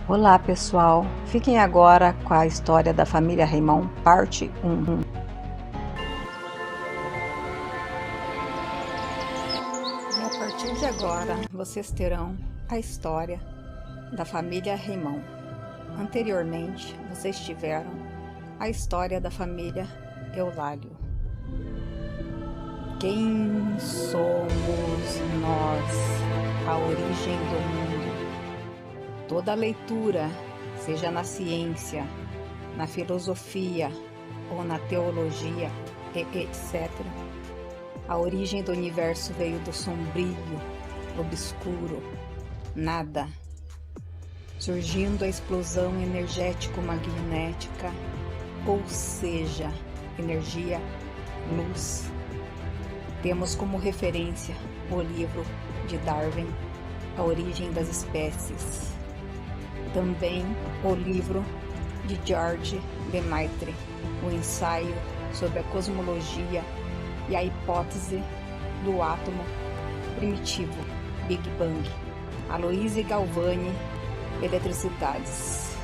Olá pessoal, fiquem agora com a história da família Raimon, parte 1. E a partir de agora, vocês terão a história da família Raimon. Anteriormente, vocês tiveram a história da família Eulálio. Quem somos nós? A origem do mundo. Toda leitura, seja na ciência, na filosofia ou na teologia, etc. A origem do universo veio do sombrio, obscuro, nada, surgindo a explosão energético-magnética, ou seja, energia, luz. Temos como referência o livro de Darwin, A Origem das Espécies. Também o livro de George Lemaitre, o ensaio sobre a cosmologia e a hipótese do átomo primitivo, Big Bang. Aloise Galvani, Eletricidades.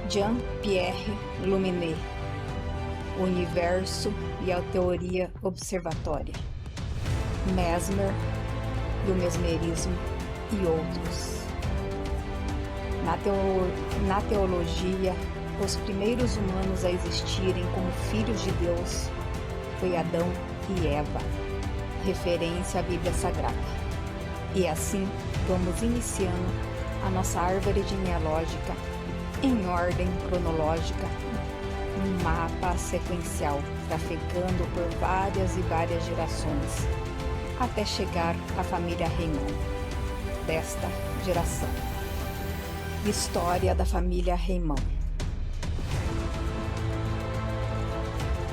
Jean-Pierre Luminet, O Universo e a Teoria Observatória. Mesmer e o Mesmerismo e outros. Na teologia, os primeiros humanos a existirem como filhos de Deus foi Adão e Eva, referência à Bíblia Sagrada. E assim vamos iniciando a nossa árvore genealógica em ordem cronológica, um mapa sequencial, trafegando por várias e várias gerações, até chegar à família Raimon desta geração. História da família Raimon.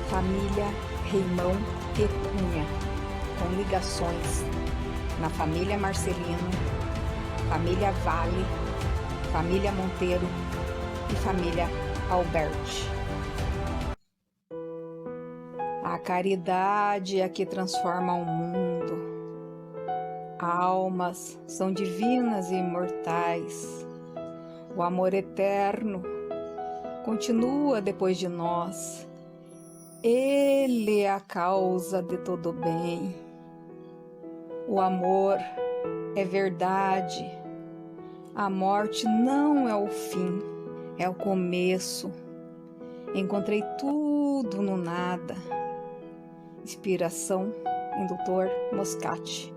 Família Raimon e Cunha, com ligações na família Marcelino, família Vale, família Monteiro e família Alberti. A caridade é que transforma o mundo. Almas são divinas e imortais. O amor eterno continua depois de nós. Ele é a causa de todo bem. O amor é verdade. A morte não é o fim, é o começo. Encontrei tudo no nada. Inspiração em Dr. Moscati,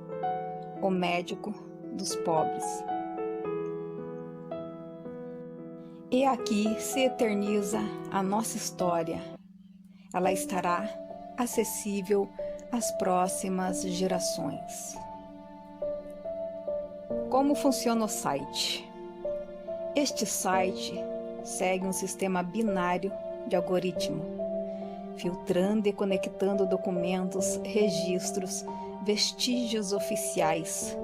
o médico dos pobres. E aqui se eterniza a nossa história. Ela estará acessível às próximas gerações. Como funciona o site? Este site segue um sistema binário de algoritmo, filtrando e conectando documentos, registros, vestígios oficiais.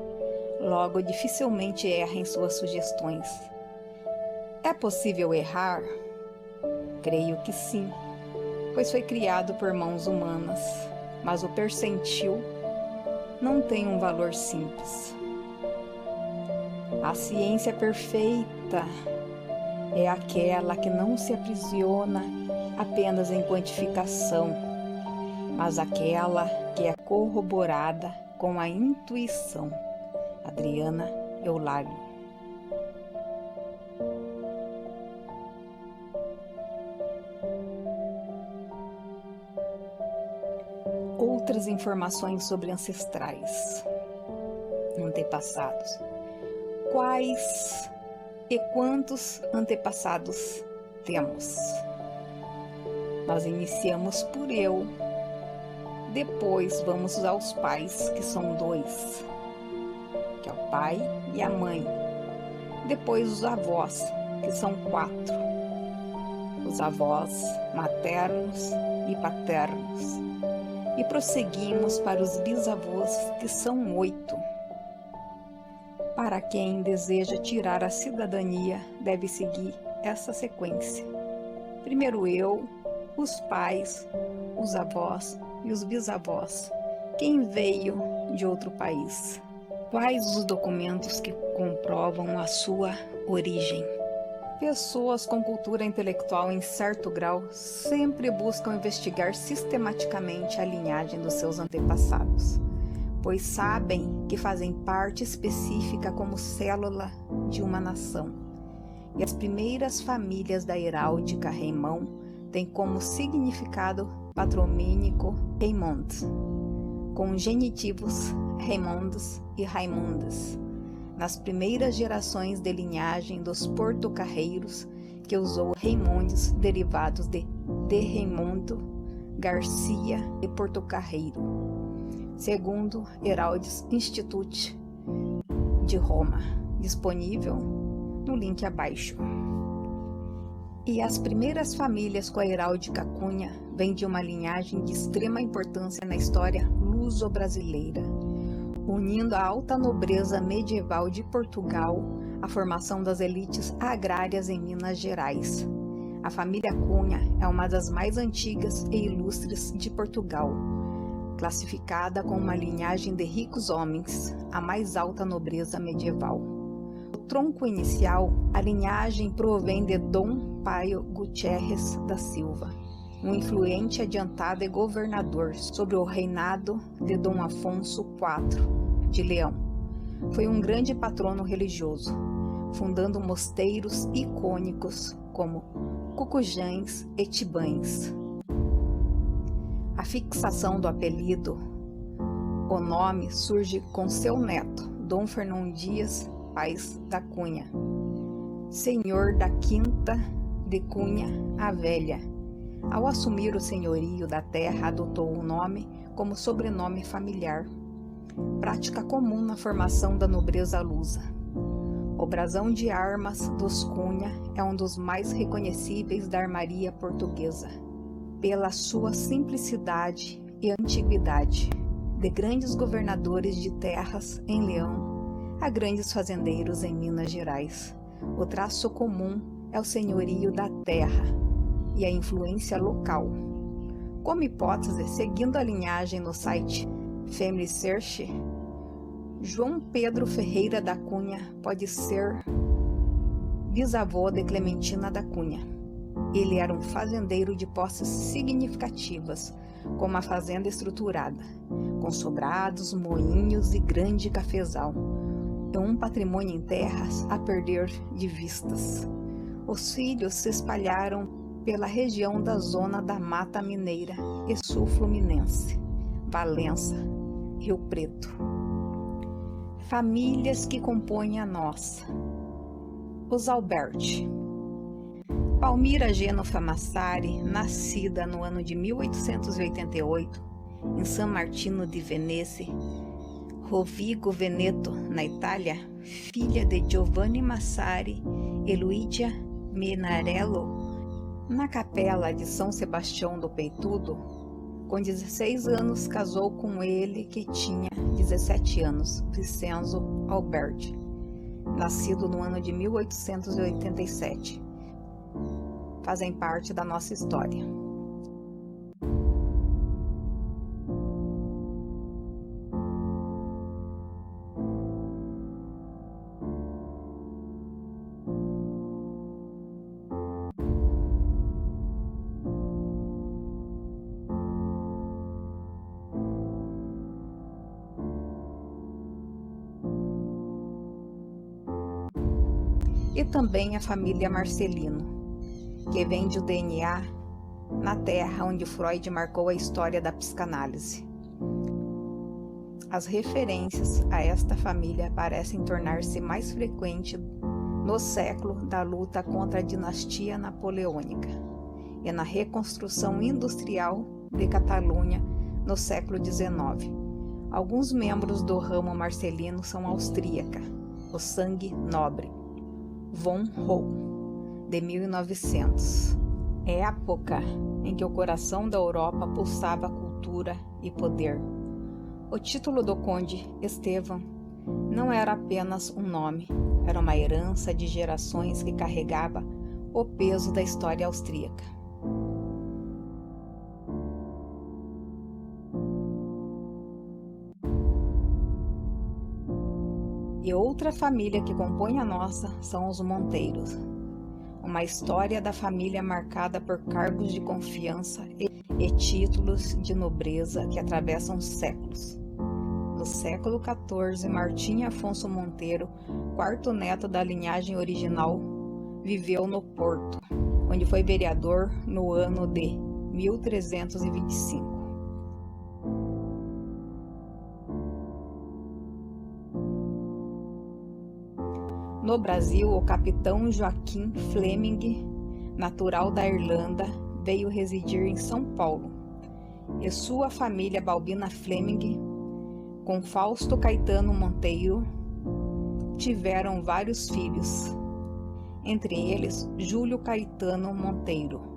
Logo, dificilmente erra em suas sugestões. É possível errar? Creio que sim, pois foi criado por mãos humanas, mas o percentil não tem um valor simples. A ciência perfeita é aquela que não se aprisiona apenas em quantificação, mas aquela que é corroborada com a intuição. Adriana Eulálio. Outras informações sobre ancestrais, antepassados. Quais e quantos antepassados temos? Nós iniciamos por eu, depois vamos aos pais, que são 2, que é o pai e a mãe. Depois os avós, que são 4, os avós maternos e paternos. E prosseguimos para os bisavós, que são 8. Para quem deseja tirar a cidadania, deve seguir essa sequência. Primeiro eu, os pais, os avós e os bisavós. Quem veio de outro país? Quais os documentos que comprovam a sua origem? Pessoas com cultura intelectual em certo grau sempre buscam investigar sistematicamente a linhagem dos seus antepassados, pois sabem que fazem parte específica como célula de uma nação. E as primeiras famílias da heráldica Raimão têm como significado patronímico Raimond, com genitivos Raimondos e Raimundas, nas primeiras gerações de linhagem dos portocarreiros, que usou Raimondes derivados de Raimundo, Garcia e Portocarreiro, segundo Herald's Institute de Roma, disponível no link abaixo. E as primeiras famílias com a heráldica Cunha vêm de uma linhagem de extrema importância na história luso-brasileira, unindo a alta nobreza medieval de Portugal à formação das elites agrárias em Minas Gerais. A família Cunha é uma das mais antigas e ilustres de Portugal, classificada como uma linhagem de ricos homens, a mais alta nobreza medieval. O tronco inicial, a linhagem provém de Dom Paio Gutierrez da Silva, um influente adiantado e governador sobre o reinado de Dom Afonso IV de Leão. Foi um grande patrono religioso, fundando mosteiros icônicos como Cucujães e Tibães. A fixação do apelido, o nome surge com seu neto, Dom Fernão Dias Paes da Cunha, senhor da Quinta de Cunha a Velha. Ao assumir o senhorio da terra, adotou o nome como sobrenome familiar, prática comum na formação da nobreza lusa. O brasão de armas dos Cunha é um dos mais reconhecíveis da armaria portuguesa, pela sua simplicidade e antiguidade, de grandes governadores de terras em Leão a grandes fazendeiros em Minas Gerais. O traço comum é o senhorio da terra e a influência local. Como hipótese, seguindo a linhagem no site Family Search, João Pedro Ferreira da Cunha pode ser bisavô de Clementina da Cunha. Ele era um fazendeiro de posses significativas, com uma fazenda estruturada, com sobrados, moinhos e grande cafezal, e um patrimônio em terras a perder de vistas. Os filhos se espalharam pela região da zona da Mata Mineira e Sul Fluminense, Valença, Rio Preto. Famílias que compõem a nossa. Os Alberti. Palmira Genofa Massari, nascida no ano de 1888, em San Martino di Venezia, Rovigo Veneto, na Itália, filha de Giovanni Massari e Luigia Minarello, na capela de São Sebastião do Peitudo. Com 16 anos, casou com ele que tinha 17 anos, Vincenzo Alberti, nascido no ano de 1887. Fazem parte da nossa história. E também a família Marcelino, que vende o DNA na terra onde Freud marcou a história da psicanálise. As referências a esta família parecem tornar-se mais frequentes no século da luta contra a dinastia napoleônica e na reconstrução industrial de Catalunha no século XIX. Alguns membros do ramo marcelino são austríaca, o sangue nobre, von Roh, de 1900, época em que o coração da Europa pulsava cultura e poder. O título do conde Estevão não era apenas um nome, era uma herança de gerações que carregava o peso da história austríaca. E outra família que compõe a nossa são os Monteiros. uma história da família marcada por cargos de confiança e títulos de nobreza que atravessam séculos. No século XIV, Martim Afonso Monteiro, quarto neto da linhagem original, viveu no Porto, onde foi vereador no ano de 1325. No Brasil, o capitão Joaquim Fleming, natural da Irlanda, veio residir em São Paulo, e sua família Balbina Fleming, com Fausto Caetano Monteiro, tiveram vários filhos, entre eles Júlio Caetano Monteiro.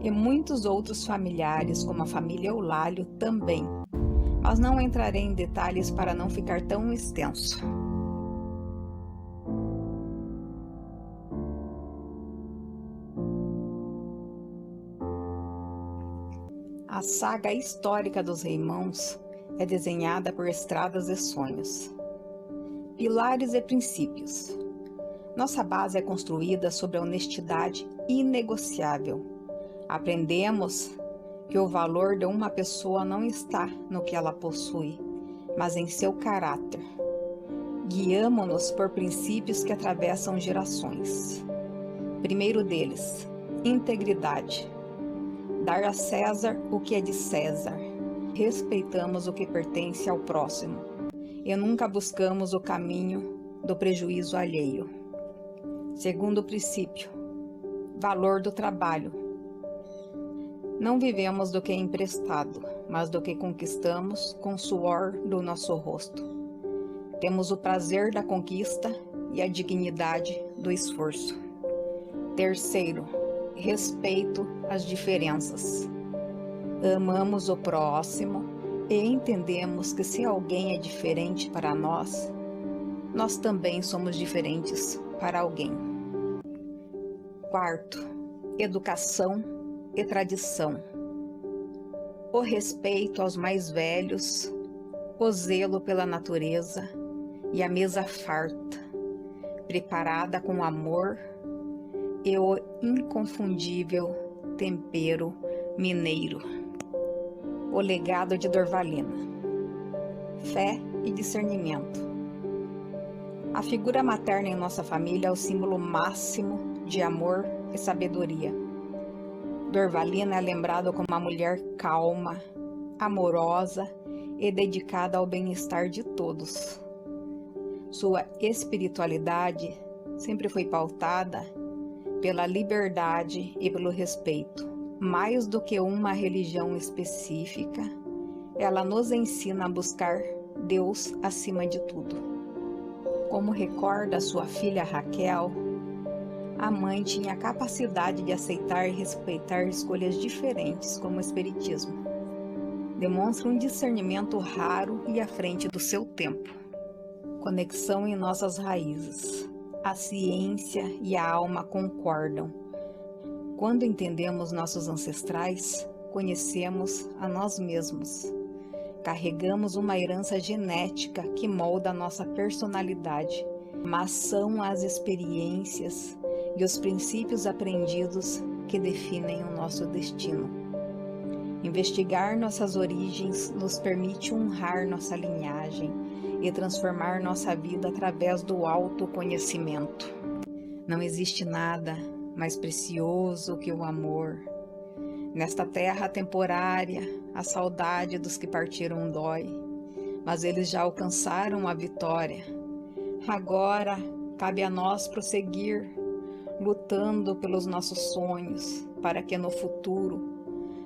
E muitos outros familiares, como a família Eulálio, também, mas não entrarei em detalhes para não ficar tão extenso. A saga histórica dos Reimãos é desenhada por estradas e sonhos, pilares e princípios. Nossa base é construída sobre a honestidade inegociável. Aprendemos que o valor de uma pessoa não está no que ela possui, mas em seu caráter. Guiamo-nos por princípios que atravessam gerações. Primeiro deles, integridade. Dar a César o que é de César. Respeitamos o que pertence ao próximo e nunca buscamos o caminho do prejuízo alheio. Segundo princípio, valor do trabalho. Não vivemos do que é emprestado, mas do que conquistamos com o suor do nosso rosto. Temos o prazer da conquista e a dignidade do esforço. Terceiro, respeito às diferenças. Amamos o próximo e entendemos que se alguém é diferente para nós, nós também somos diferentes para alguém. Quarto, educação e tradição. O respeito aos mais velhos, o zelo pela natureza e a mesa farta, preparada com amor e o inconfundível tempero mineiro. O legado de Dorvalina. Fé e discernimento. A figura materna em nossa família é o símbolo máximo de amor e sabedoria. Dorvalina é lembrada como uma mulher calma, amorosa e dedicada ao bem-estar de todos. Sua espiritualidade sempre foi pautada pela liberdade e pelo respeito. Mais do que uma religião específica, ela nos ensina a buscar Deus acima de tudo. Como recorda sua filha Raquel, a mãe tinha a capacidade de aceitar e respeitar escolhas diferentes, como o espiritismo. Demonstra um discernimento raro e à frente do seu tempo. Conexão em nossas raízes. A ciência e a alma concordam. Quando entendemos nossos ancestrais, conhecemos a nós mesmos. Carregamos uma herança genética que molda a nossa personalidade, mas são as experiências e os princípios aprendidos que definem o nosso destino. Investigar nossas origens nos permite honrar nossa linhagem e transformar nossa vida através do autoconhecimento. Não existe nada mais precioso que o amor. Nesta terra temporária, a saudade dos que partiram dói, mas eles já alcançaram a vitória. Agora cabe a nós prosseguir, lutando pelos nossos sonhos, para que no futuro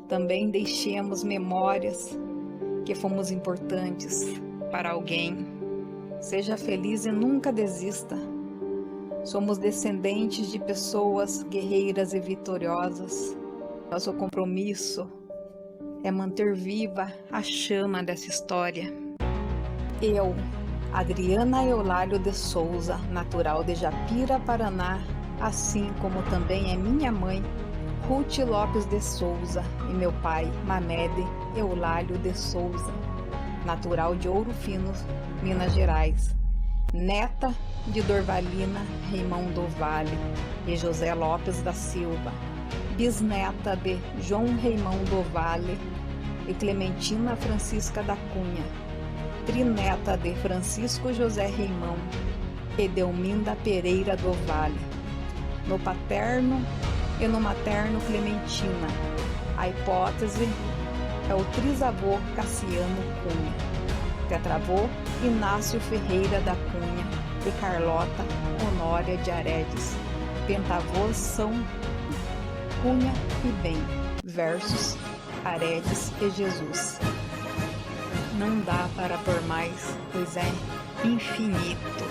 também deixemos memórias que fomos importantes para alguém. Seja feliz e nunca desista. Somos descendentes de pessoas guerreiras e vitoriosas. Nosso compromisso é manter viva a chama dessa história. Eu, Adriana Eulália de Souza, natural de Japira, Paraná, assim como também é minha mãe, Ruth Lopes de Souza, e meu pai, Mamed Eulálio de Souza, natural de Ouro Fino, Minas Gerais, neta de Dorvalina Reimão do Vale e José Lopes da Silva, bisneta de João Reimão do Vale e Clementina Francisca da Cunha, trineta de Francisco José Reimão e Delminda Pereira do Vale, no paterno e no materno Clementina. A hipótese é o trisavô Cassiano Cunha, tetravô Inácio Ferreira da Cunha e Carlota Honória de Aredes. Pentavôs são Cunha e Bem versus Aredes e Jesus. Não dá para pôr mais, pois é infinito.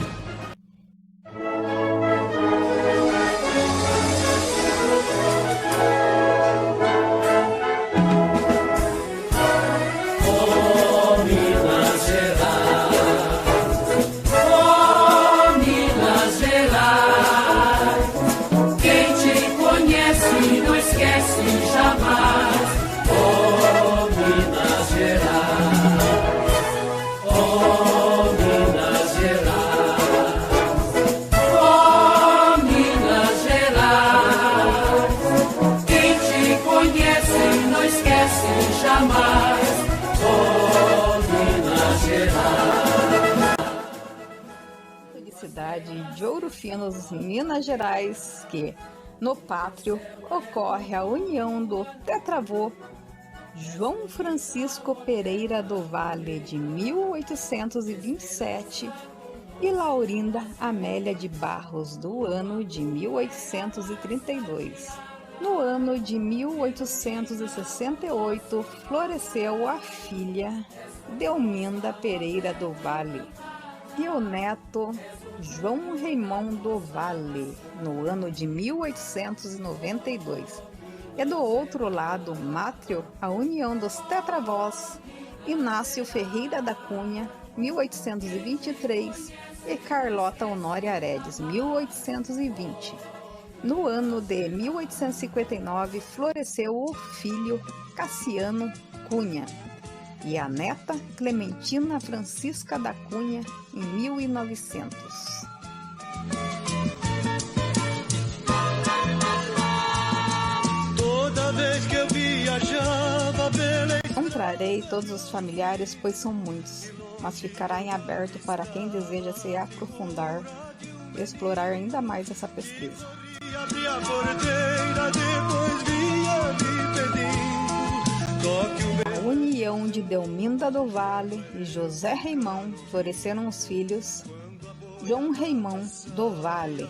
Cidade de Ouro Fino, Minas Gerais, que no pátrio ocorre a união do tetravô João Francisco Pereira do Vale de 1827 e Laurinda Amélia de Barros do ano de 1832. No ano de 1868 floresceu a filha Delminda Pereira do Vale e o neto João Reimão do Vale, no ano de 1892. E do outro lado mátrio, a união dos tetravós Inácio Ferreira da Cunha, 1823, e Carlota Honória Aredes, 1820. No ano de 1859, floresceu o filho Cassiano Cunha e a neta Clementina Francisca da Cunha, em 1900. Toda vez que eu viajava, Belém. Não trarei todos os familiares, pois são muitos, mas ficará em aberto para quem deseja se aprofundar e explorar ainda mais essa pesquisa. Abri a porteira, depois vinha me pedindo, toque o A união de Delminda do Vale e José Reimão floresceram os filhos João Reimão do Vale.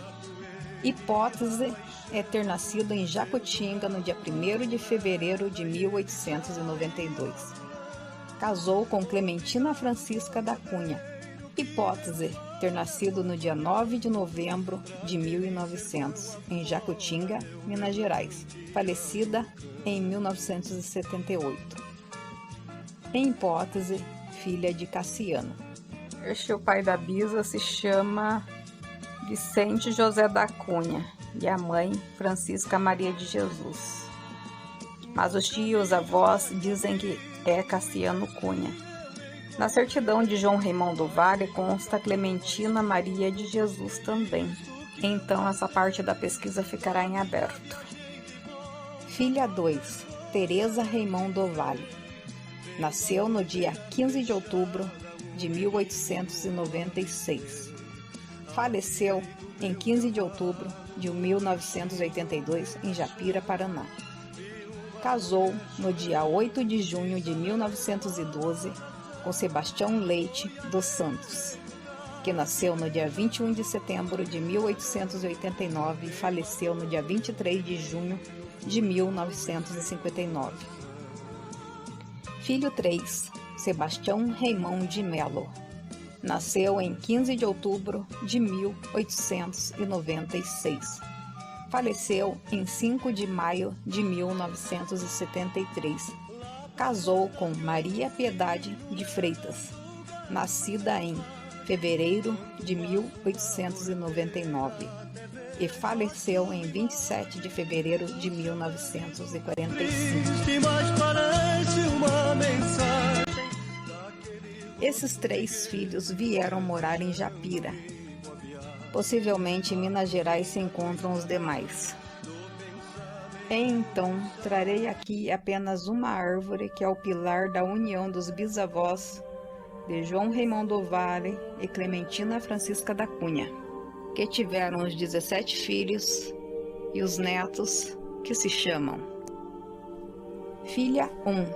Hipótese é ter nascido em Jacutinga no dia 1º de fevereiro de 1892. Casou com Clementina Francisca da Cunha. Hipótese ter nascido no dia 9 de novembro de 1900, em Jacutinga, Minas Gerais, falecida em 1978. Em hipótese, filha de Cassiano. O pai da Bisa se chama Vicente José da Cunha e a mãe Francisca Maria de Jesus. Mas os tios, avós, dizem que é Cassiano Cunha. Na certidão de João Reimão do Vale consta Clementina Maria de Jesus também. Então essa parte da pesquisa ficará em aberto. Filha 2, Teresa Reimão do Vale. Nasceu no dia 15 de outubro de 1896. Faleceu em 15 de outubro de 1982 em Japira, Paraná. Casou no dia 8 de junho de 1912 com Sebastião Leite dos Santos, que nasceu no dia 21 de setembro de 1889 e faleceu no dia 23 de junho de 1959. Filho 3, Sebastião Reimão de Melo. Nasceu em 15 de outubro de 1896. Faleceu em 5 de maio de 1973. Casou com Maria Piedade de Freitas, nascida em fevereiro de 1899, e faleceu em 27 de fevereiro de 1945. Mas parece uma mensagem. Esses 3 filhos vieram morar em Japira. Possivelmente em Minas Gerais se encontram os demais. Então, trarei aqui apenas uma árvore que é o pilar da união dos bisavós de João Raimundo do Vale e Clementina Francisca da Cunha, que tiveram os 17 filhos e os netos, que se chamam: Filha 1,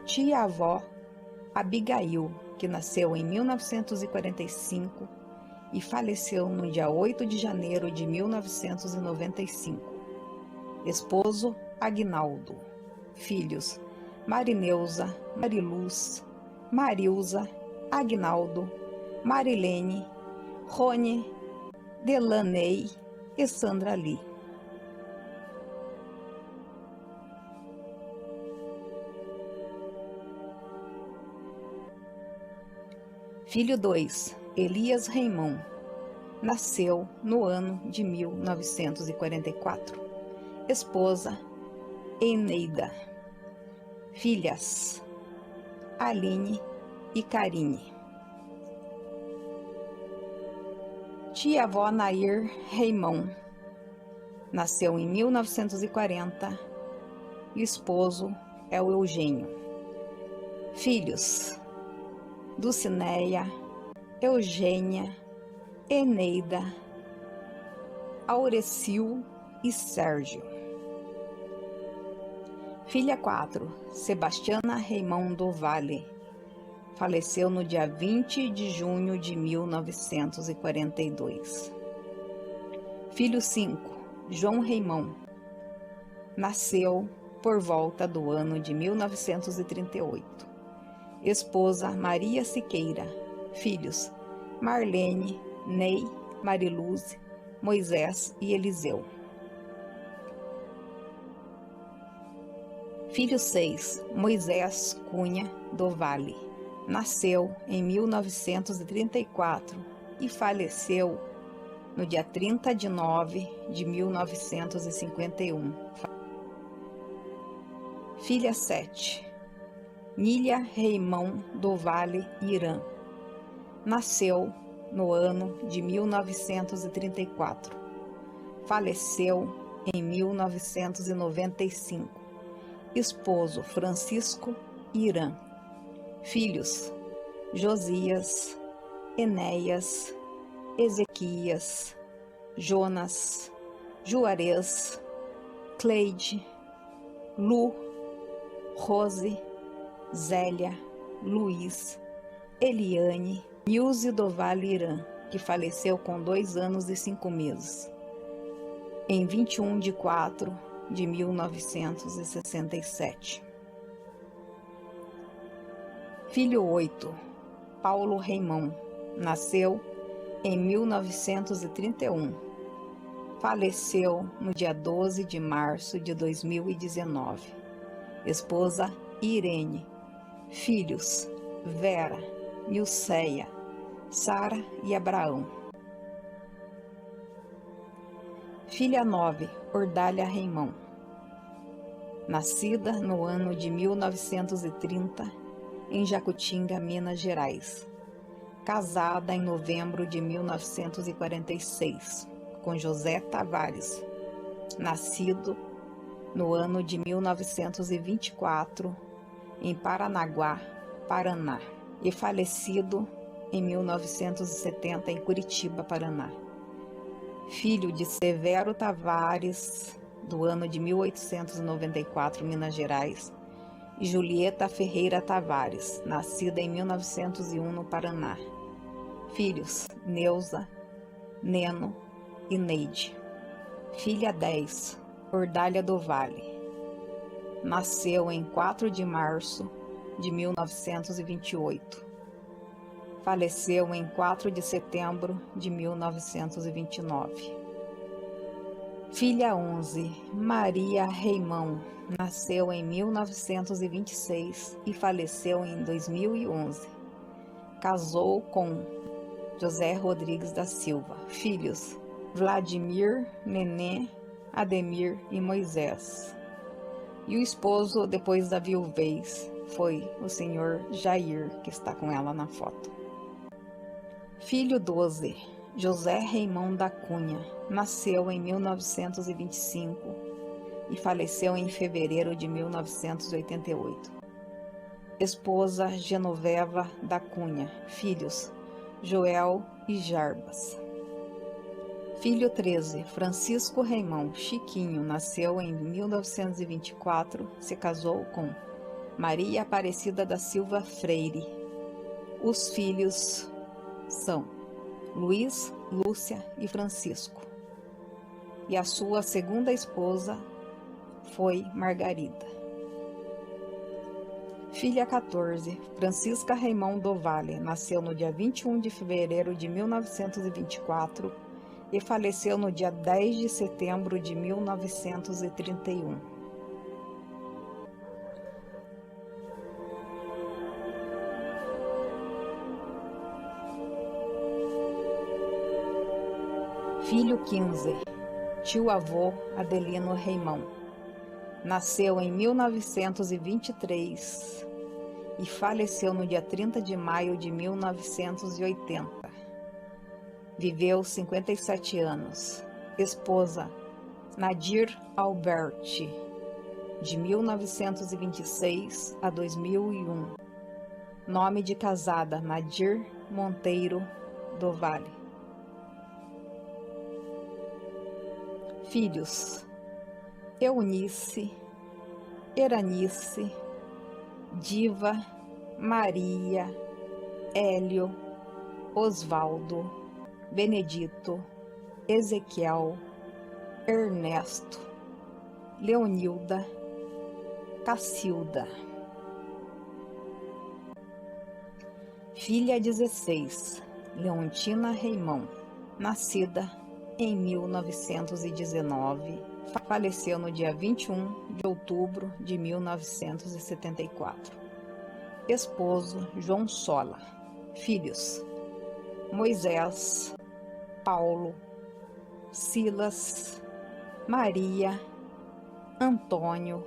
tia-avó Abigail, que nasceu em 1945 e faleceu no dia 8 de janeiro de 1995. Esposo Aguinaldo. Filhos Marineuza, Mariluz, Marilza, Aguinaldo, Marilene, Rony, Delaney e Sandra Lee. Filho 2, Elias Raimon. Nasceu no ano de 1944. Esposa Eneida. Filhas Aline e Karine. Tia-avó Nair Raimon. Nasceu em 1940 e o esposo é o Eugênio. Filhos Dulcineia, Eugênia, Eneida, Aurecil e Sérgio. Filha 4, Sebastiana Raimon do Vale. Faleceu no dia 20 de junho de 1942. Filho 5, João Raimon. Nasceu por volta do ano de 1938. Esposa Maria Siqueira. Filhos Marlene, Ney, Mariluz, Moisés e Eliseu. Filho 6, Moisés Cunha do Vale. Nasceu em 1934 e faleceu no dia 30 de nove de 1951. Filha 7, Nília Raimon do Vale Irã. Nasceu no ano de 1934. Faleceu em 1995. Esposo Francisco Irã. Filhos Josias, Enéas, Ezequias, Jonas, Juarez, Cleide, Lu, Rose, Zélia, Luiz, Eliane, Nilze do Vale Irã, que faleceu com 2 anos e 5 meses, em 21 de 4 de 1967. Filho 8, Paulo Raimon. Nasceu em 1931. Faleceu no dia 12 de março de 2019. Esposa Irene. Filhos Vera, Nilceia, Sara e Abraão. Filha 9, Ordália Raimon. Nascida no ano de 1930 em Jacutinga, Minas Gerais. Casada em novembro de 1946 com José Tavares. Nascido no ano de 1924 em Paranaguá, Paraná, e falecido em 1970 em Curitiba, Paraná. Filho de Severo Tavares, do ano de 1894, Minas Gerais, e Julieta Ferreira Tavares, nascida em 1901 no Paraná. Filhos Neuza, Neno e Neide. Filha 10, Ordália do Vale. Nasceu em 4 de março de 1928. Faleceu em 4 de setembro de 1929. Filha 11, Maria Reimão, nasceu em 1926 e faleceu em 2011. Casou com José Rodrigues da Silva. Filhos: Vladimir, Nenê, Ademir e Moisés. E o esposo, depois da viuvez, foi o senhor Jair, que está com ela na foto. Filho 12, José Reimão da Cunha, nasceu em 1925 e faleceu em fevereiro de 1988. Esposa Genoveva da Cunha. Filhos: Joel e Jarbas. Filho 13, Francisco Reimão Chiquinho, nasceu em 1924, se casou com Maria Aparecida da Silva Freire. Os filhos são Luiz, Lúcia e Francisco. E a sua segunda esposa foi Margarida. Filha 14, Francisca Reimão do Vale, nasceu no dia 21 de fevereiro de 1924 e faleceu no dia 10 de setembro de 1931. Filho 15, tio-avô Adelino Reimão, nasceu em 1923 e faleceu no dia 30 de maio de 1980. Viveu 57 anos. Esposa: Nadir Alberti, de 1926 a 2001. Nome de casada: Nadir Monteiro do Vale. Filhos: Eunice, Eranice, Diva, Maria, Hélio, Osvaldo, Benedito, Ezequiel, Ernesto, Leonilda, Cacilda. Filha 16, Leontina Reimão, nascida em 1919, faleceu no dia 21 de outubro de 1974. Esposo: João Sola. Filhos: Moisés, Paulo, Silas, Maria, Antônio,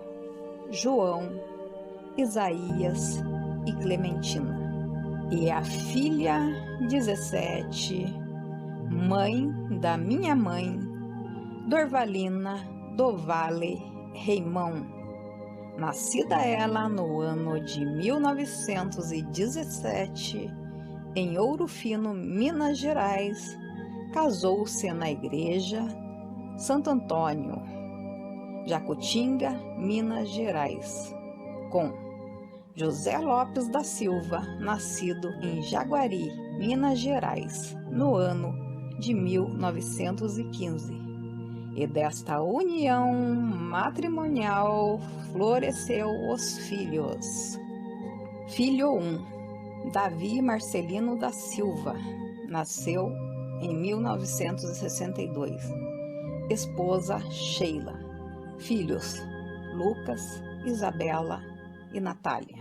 João, Isaías e Clementina. E a filha 17, mãe da minha mãe, Dorvalina do Vale Reimão, nascida ela no ano de 1917, em Ouro Fino, Minas Gerais. Casou-se na igreja Santo Antônio, Jacutinga, Minas Gerais, com José Lopes da Silva, nascido em Jaguari, Minas Gerais, no ano de 1915. E desta união matrimonial floresceu os filhos. Filho 1, Davi Marcelino da Silva, nasceu em 1962. Esposa: Sheila. Filhos: Lucas, Isabela e Natália.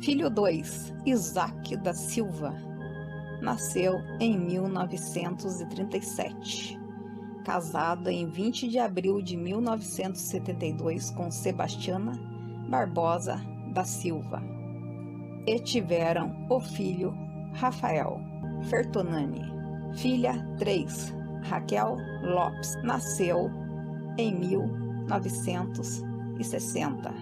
Filho 2, Isaac da Silva, nasceu em 1937. Casado em 20 de abril de 1972 com Sebastiana Barbosa da Silva. E tiveram o filho Rafael Fertonani. Filha 3, Raquel Lopes, nasceu em 1960.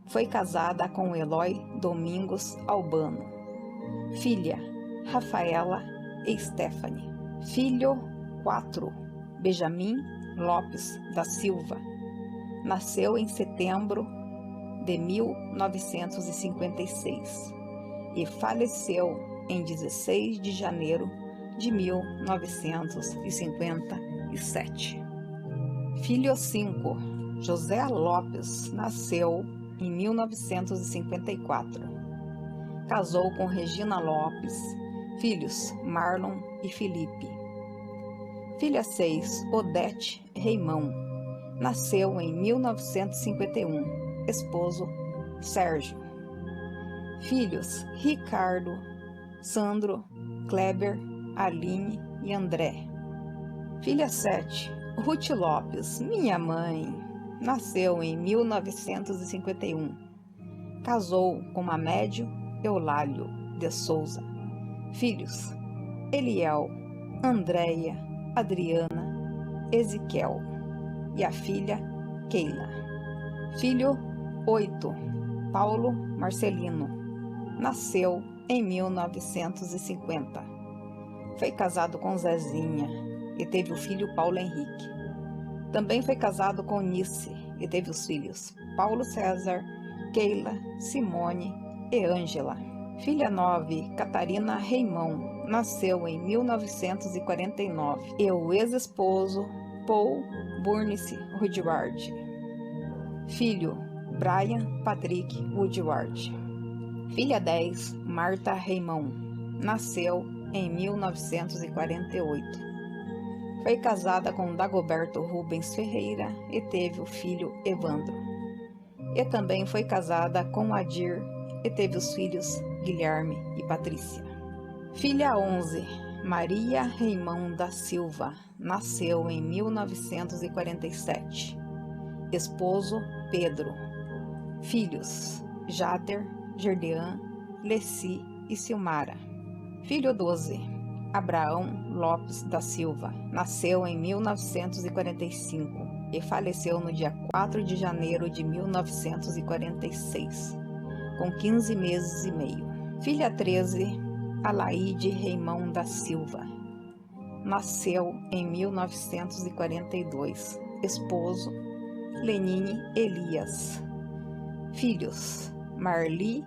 Foi casada com Eloy Domingos Albano. Filha: Rafaela e Stephanie. Filho 4, Benjamin Lopes da Silva, nasceu em setembro de 1956 e faleceu em 16 de janeiro de 1957. Filho 5, José Lopes, nasceu em 1954. Casou com Regina Lopes. Filhos, Marlon e Felipe. Filha 6, Odete Reimão. Nasceu em 1951. Esposo, Sérgio. Filhos, Ricardo, Sandro, Kleber, Aline e André. Filha 7, Ruth Lopes, minha mãe. Nasceu em 1951. Casou com Mamédio Eulálio de Souza. Filhos, Eliel, Andréia, Adriana, Ezequiel e a filha Keila. Filho 8, Paulo Marcelino. Nasceu em 1950. Foi casado com Zezinha e teve o filho Paulo Henrique. Também foi casado com Nice e teve os filhos Paulo César, Keila, Simone e Ângela. Filha 9, Catarina Reimão. Nasceu em 1949. E o ex-esposo Paul Burnice Woodward. Filho, Brian Patrick Woodward. Filha 10, Marta Reimão. Nasceu em 1948. Foi casada com Dagoberto Rubens Ferreira e teve o filho Evandro. E também foi casada com Adir e teve os filhos Guilherme e Patrícia. Filha 11, Maria Reimão da Silva. Nasceu em 1947. Esposo Pedro. Filhos, Jader, Gerdean, Leci e Silmara. Filho 12, Abraão Lopes da Silva. Nasceu em 1945 e faleceu no dia 4 de janeiro de 1946, com 15 meses e meio. Filha 13, Alaide Reimão da Silva. Nasceu em 1942. Esposo, Lenine Elias. Filhos, Marli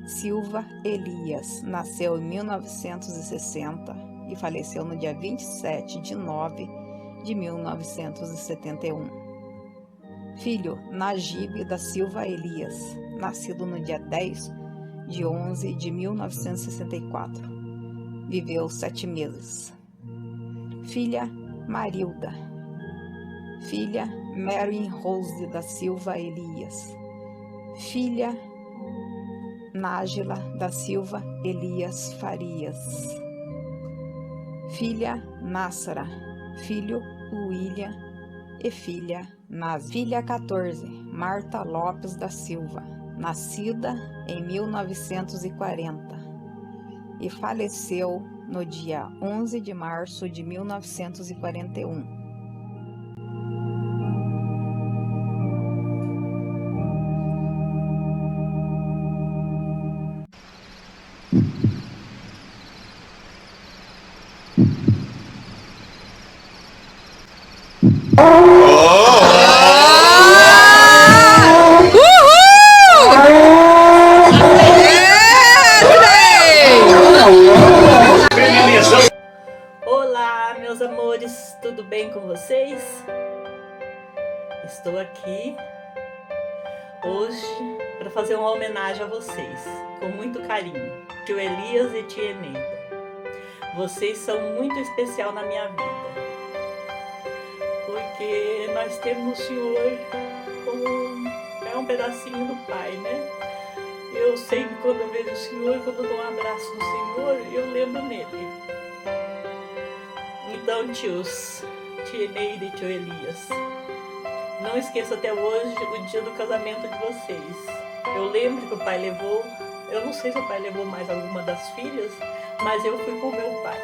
Silva Elias. Nasceu em 1960 e faleceu no dia 27 de nove de 1971. Filho, Najib da Silva Elias. Nascido no dia 10 de 11 de 1964. Viveu 7 meses. Filha, Marilda. Filha, Mary Rose da Silva Elias. Filha, Nájila da Silva Elias Farias. Filha, Nássara. Filho, William e filha, Naz. Filha 14, Marta Lopes da Silva. Nascida em 1940 e faleceu no dia 11 de março de 1941. Olá, meus amores, tudo bem com vocês? Estou aqui hoje para fazer uma homenagem a vocês, com muito carinho. Tio Elias e tia Eneida, vocês são muito especial na minha vida, porque nós temos o Senhor como um pedacinho do Pai, né? Eu sempre, quando eu vejo o Senhor, quando eu dou um abraço no Senhor, eu lembro nele. Então, tios, tia Eneida e tio Elias, não esqueça até hoje o dia do casamento de vocês. Eu lembro que o pai levou, eu não sei se o pai levou mais alguma das filhas, mas eu fui com o meu pai.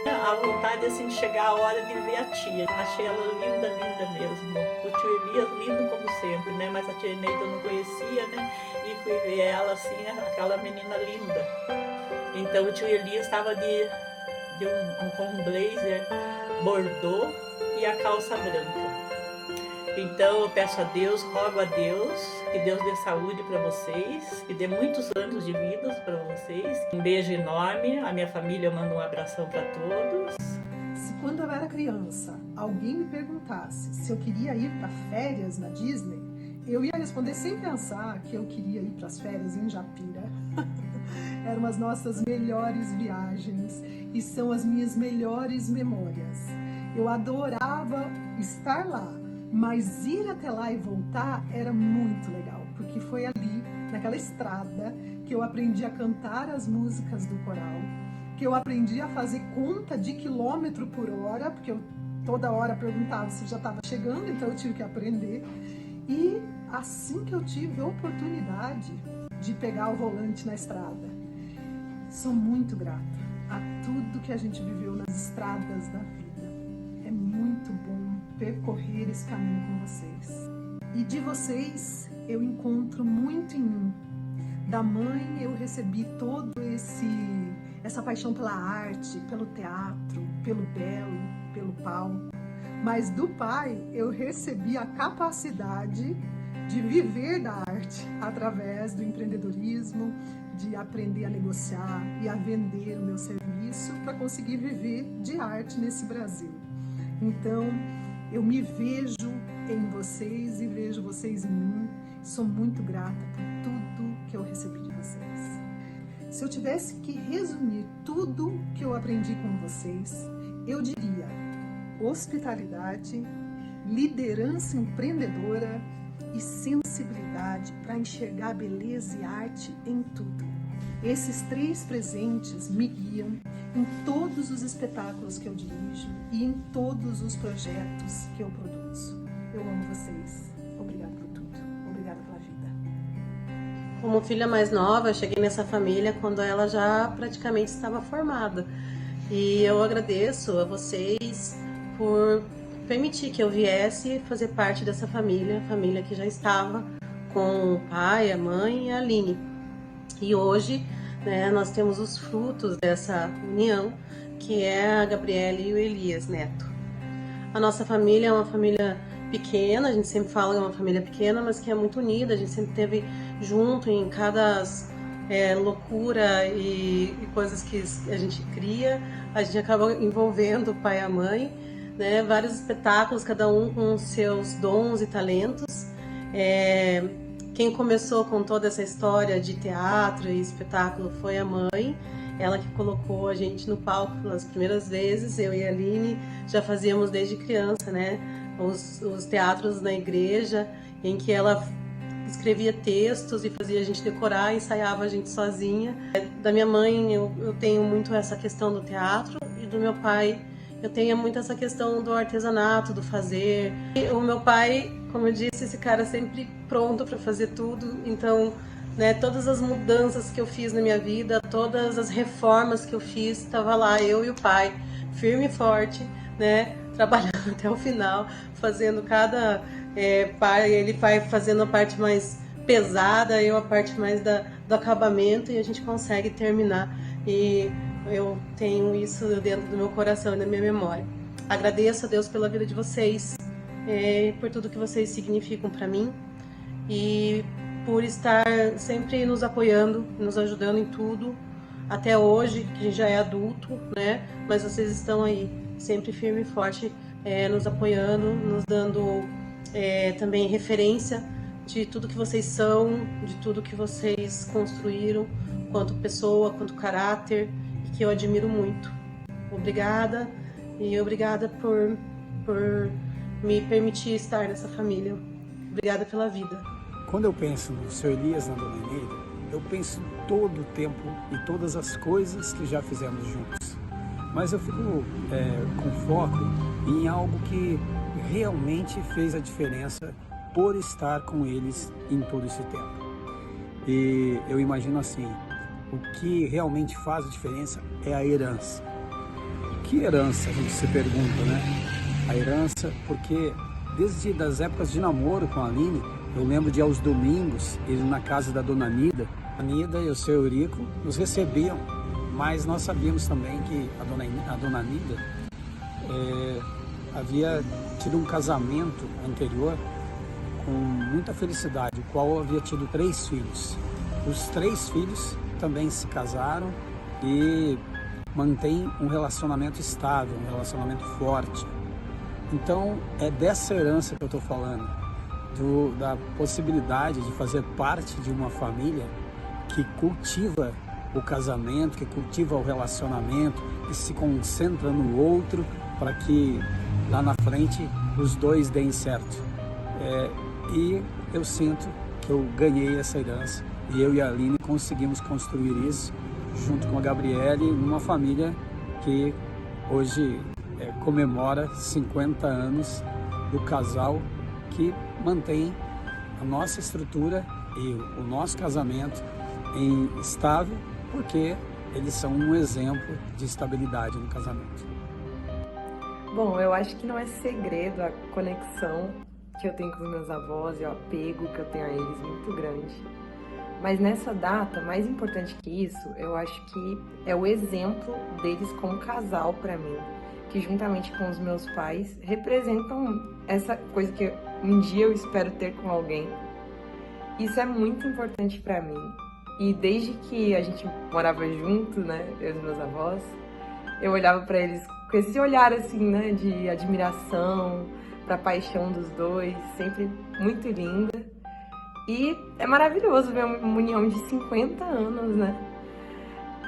A vontade assim de chegar a hora de ver a tia. Achei ela linda, linda mesmo. O tio Elias lindo como sempre, né? Mas a tia Eneida eu não conhecia, né? E fui ver ela assim, aquela menina linda. Então o tio Elias estava com um blazer bordô e a calça branca. Então eu peço a Deus, rogo a Deus, que Deus dê saúde para vocês, que dê muitos anos de vida para vocês. Um beijo enorme, a minha família manda um abração para todos. Se quando eu era criança, alguém me perguntasse se eu queria ir para férias na Disney, eu ia responder sem pensar que eu queria ir para as férias em Japira. eram as nossas melhores viagens e são as minhas melhores memórias. Eu adorava estar lá, mas ir até lá e voltar era muito legal, porque foi ali, naquela estrada, que eu aprendi a cantar as músicas do coral, que eu aprendi a fazer conta de quilômetro por hora, porque eu toda hora perguntava se já estava chegando, então eu tive que aprender. E assim que eu tive a oportunidade de pegar o volante na estrada, sou muito grata a tudo que a gente viveu nas estradas da vida. É muito bom percorrer esse caminho com vocês. E de vocês eu encontro muito em mim. Da mãe eu recebi todo essa paixão pela arte, pelo teatro, pelo belo, pelo palco. Mas do pai eu recebi a capacidade de viver da arte através do empreendedorismo, de aprender a negociar e a vender o meu serviço para conseguir viver de arte nesse Brasil. Então, eu me vejo em vocês e vejo vocês em mim. Sou muito grata por tudo que eu recebi de vocês. Se eu tivesse que resumir tudo que eu aprendi com vocês, eu diria: hospitalidade, liderança empreendedora e sensibilidade para enxergar beleza e arte em tudo. Esses 3 presentes me guiam em todos os espetáculos que eu dirijo e em todos os projetos que eu produzo. Eu amo vocês. Obrigada por tudo. Obrigada pela vida. Como filha mais nova, eu cheguei nessa família quando ela já praticamente estava formada. E eu agradeço a vocês por permitir que eu viesse fazer parte dessa família, família que já estava com o pai, a mãe e a Aline. E hoje, né, nós temos os frutos dessa união, que é a Gabriela e o Elias Neto. A nossa família é uma família pequena, a gente sempre fala que é uma família pequena, mas que é muito unida, a gente sempre esteve junto em cada loucura e coisas que a gente cria, a gente acaba envolvendo o pai e a mãe, né, vários espetáculos, cada um com seus dons e talentos. Quem começou com toda essa história de teatro e espetáculo foi a mãe, ela que colocou a gente no palco pelas primeiras vezes. Eu e a Aline já fazíamos desde criança, né, os teatros na igreja, em que ela escrevia textos e fazia a gente decorar, ensaiava a gente sozinha. Da minha mãe eu tenho muito essa questão do teatro, e do meu pai eu tenho muito essa questão do artesanato, do fazer. E o meu pai, como eu disse, esse cara sempre pronto para fazer tudo. Então, né, todas as mudanças que eu fiz na minha vida, todas as reformas que eu fiz, estava lá eu e o pai, firme e forte, né, trabalhando até o final, fazendo cada parte. Ele vai fazendo a parte mais pesada, eu a parte mais do acabamento, e a gente consegue terminar. E eu tenho isso dentro do meu coração e da minha memória. Agradeço a Deus pela vida de vocês, por tudo que vocês significam para mim e por estar sempre nos apoiando, nos ajudando em tudo, até hoje, que a gente já é adulto, né? Mas vocês estão aí, sempre firme e forte, nos apoiando, nos dando também referência de tudo que vocês são, de tudo que vocês construíram, quanto pessoa, quanto caráter, que eu admiro muito. Obrigada, e obrigada por me permitir estar nessa família. Obrigada pela vida. Quando eu penso no Sr. Elias, na Dona Eneida, eu penso todo o tempo e todas as coisas que já fizemos juntos. Mas eu fico com foco em algo que realmente fez a diferença por estar com eles em todo esse tempo. E eu imagino assim: o que realmente faz a diferença é a herança. Que herança, a gente se pergunta, né? A herança, porque desde as épocas de namoro com a Aline, eu lembro de aos domingos, ele na casa da Dona Nida. A Nida e o seu Eurico nos recebiam, mas nós sabíamos também que a Dona Nida havia tido um casamento anterior com muita felicidade, o qual havia tido 3 filhos. Os 3 filhos também se casaram e mantêm um relacionamento estável, um relacionamento forte. Então é dessa herança que eu estou falando, da possibilidade de fazer parte de uma família que cultiva o casamento, que cultiva o relacionamento, que se concentra no outro para que lá na frente os dois deem certo. E eu sinto que eu ganhei essa herança e eu e a Aline conseguimos construir isso junto com a Gabriele numa família que hoje comemora 50 anos do casal que mantém a nossa estrutura e o nosso casamento estável, porque eles são um exemplo de estabilidade no casamento. Bom, eu acho que não é segredo a conexão que eu tenho com os meus avós e o apego que eu tenho a eles muito grande. Mas nessa data, mais importante que isso, eu acho que é o exemplo deles como casal para mim, que juntamente com os meus pais representam essa coisa que um dia eu espero ter com alguém. Isso é muito importante para mim. E desde que a gente morava junto, né, eu e os meus avós, eu olhava para eles com esse olhar assim, né, de admiração, pra paixão dos dois, sempre muito linda. E é maravilhoso ver uma união de 50 anos, né?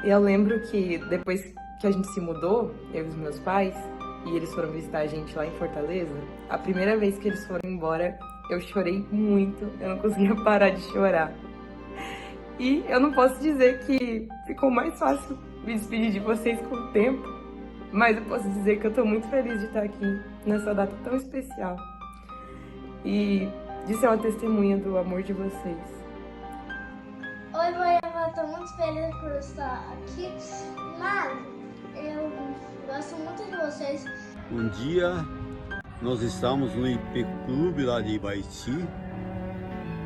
E eu lembro que depois que a gente se mudou, eu e os meus pais, e eles foram visitar a gente lá em Fortaleza, a primeira vez que eles foram embora, eu chorei muito, eu não conseguia parar de chorar. E eu não posso dizer que ficou mais fácil me despedir de vocês com o tempo, mas eu posso dizer que eu tô muito feliz de estar aqui nessa data tão especial e de ser uma testemunha do amor de vocês. Oi, mãe, eu tô muito feliz por estar aqui, mas eu gosto muito de vocês. Um dia nós estávamos no IP Clube lá de Ibaiti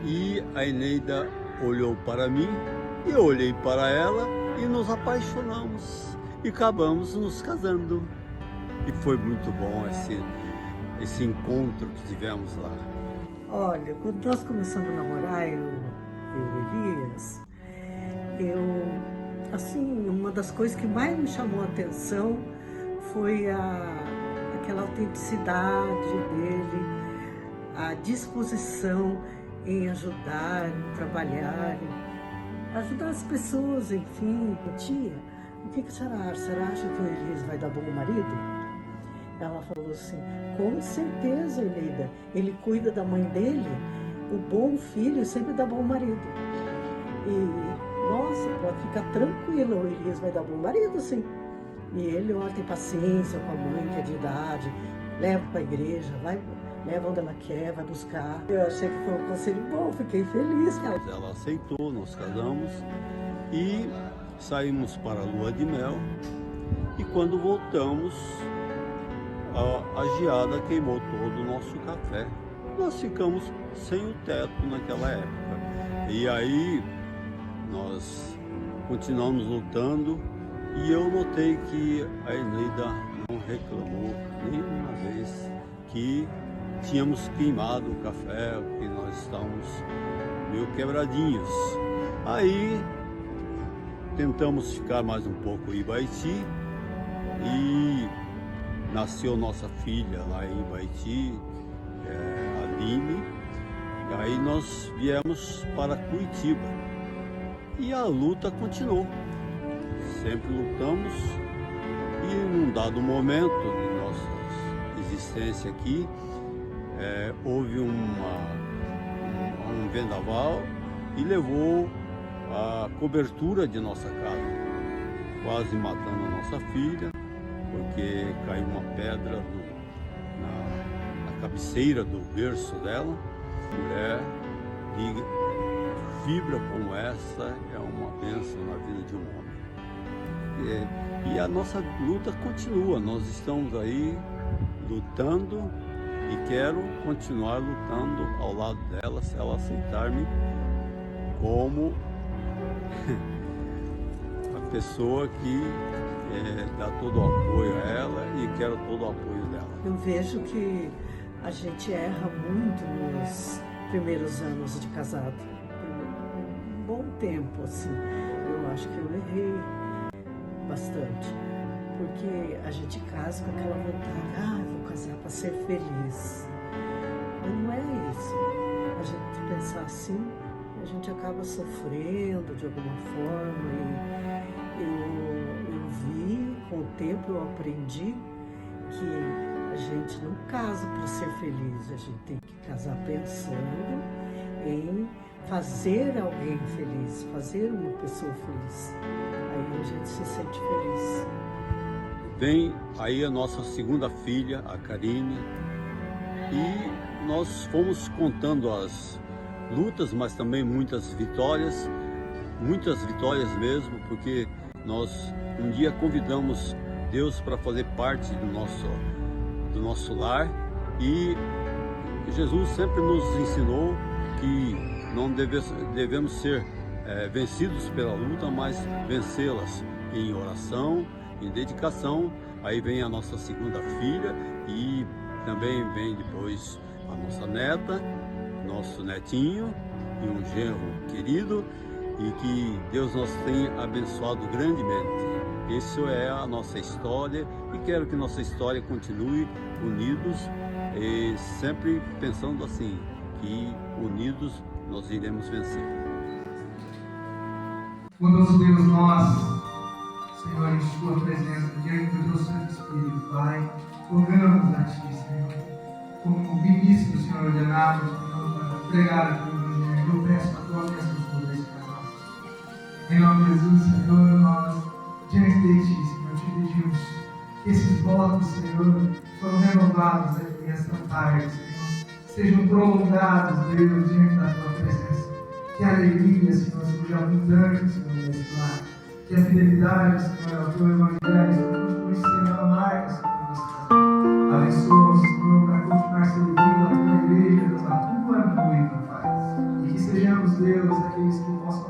e a Eneida olhou para mim e eu olhei para ela e nos apaixonamos e acabamos nos casando. E foi muito bom esse encontro que tivemos lá. Olha, quando nós começamos a namorar, eu e Elias, assim, uma das coisas que mais me chamou a atenção foi aquela autenticidade dele, a disposição em ajudar, em trabalhar, ajudar as pessoas, enfim. Tia, o que a senhora acha? A senhora acha que o Elias vai dar bom marido? Ela falou assim, com certeza, Eneida, ele cuida da mãe dele, o bom filho sempre dá bom marido. E, nossa, pode ficar tranquila, o Elias vai dar bom marido, sim. E ele, ó, tem paciência com a mãe, que é de idade, leva para a igreja, leva onde ela quer, vai buscar. Eu achei que foi um conselho bom, fiquei feliz. Ela aceitou, nós casamos e saímos para a lua de mel. E quando voltamos, a geada queimou todo o nosso café. Nós ficamos sem o teto naquela época. E aí nós continuamos lutando e eu notei que a Eneida não reclamou nenhuma vez que tínhamos queimado o café, que nós estávamos meio quebradinhos. Aí tentamos ficar mais um pouco em Ibaiti e nasceu nossa filha lá em Ibaiti, a Aline, e aí nós viemos para Curitiba. E a luta continuou. Sempre lutamos e num dado momento de nossa existência aqui, houve um vendaval e levou a cobertura de nossa casa, quase matando a nossa filha, porque caiu uma pedra na cabeceira do berço dela. Mulher de fibra como essa é uma bênção na vida de um homem. E a nossa luta continua, nós estamos aí lutando e quero continuar lutando ao lado dela se ela aceitar-me como a pessoa que dá todo o apoio a ela e quero todo o apoio dela. Eu vejo que a gente erra muito nos primeiros anos de casado. Um bom tempo, assim. Eu acho que eu errei bastante. Porque a gente casa com aquela vontade, vou casar para ser feliz. Mas não é isso. A gente pensar assim, a gente acaba sofrendo de alguma forma. E eu vi, com o tempo eu aprendi que a gente não casa para ser feliz, a gente tem que casar pensando em fazer alguém feliz, fazer uma pessoa feliz. Aí a gente se sente feliz. Vem aí a nossa segunda filha, a Karine, e nós fomos contando as lutas, mas também muitas vitórias mesmo, porque nós um dia convidamos Deus para fazer parte do nosso lar, e Jesus sempre nos ensinou que não devemos ser vencidos pela luta, mas vencê-las em oração, em dedicação. Aí vem a nossa segunda filha e também vem depois a nossa neta, nosso netinho e um genro querido, e que Deus nos tenha abençoado grandemente. Essa é a nossa história e quero que nossa história continue unidos e sempre pensando assim, que unidos nós iremos vencer. Bondoso Deus, nós, Senhor, em Sua presença, diante do Teu Santo Espírito, Pai, rogamos a Ti, Senhor, como ministro, Senhor, ordenado, Senhor, para pregar aqui no Evangelho, eu peço a Tua bênção sobre esse canal. Em nome de Jesus, Senhor, nós, diante de Ti, Senhor, te pedimos que esses votos, Senhor, foram renovados aqui esta tarde, Senhor, sejam prolongados, Deus, diante da Tua presença. Que a alegria, Senhor, seja abundante, Senhor, nesse lar. Que a fidelidade, Senhor, ao Teu Evangelho, Senhor, continue sendo a marca, Senhor, nesse caminho. Abençoa, Senhor, para continuar servindo a Tua igreja, a Tua noiva, Pai. E que sejamos, Deus, aqueles que possam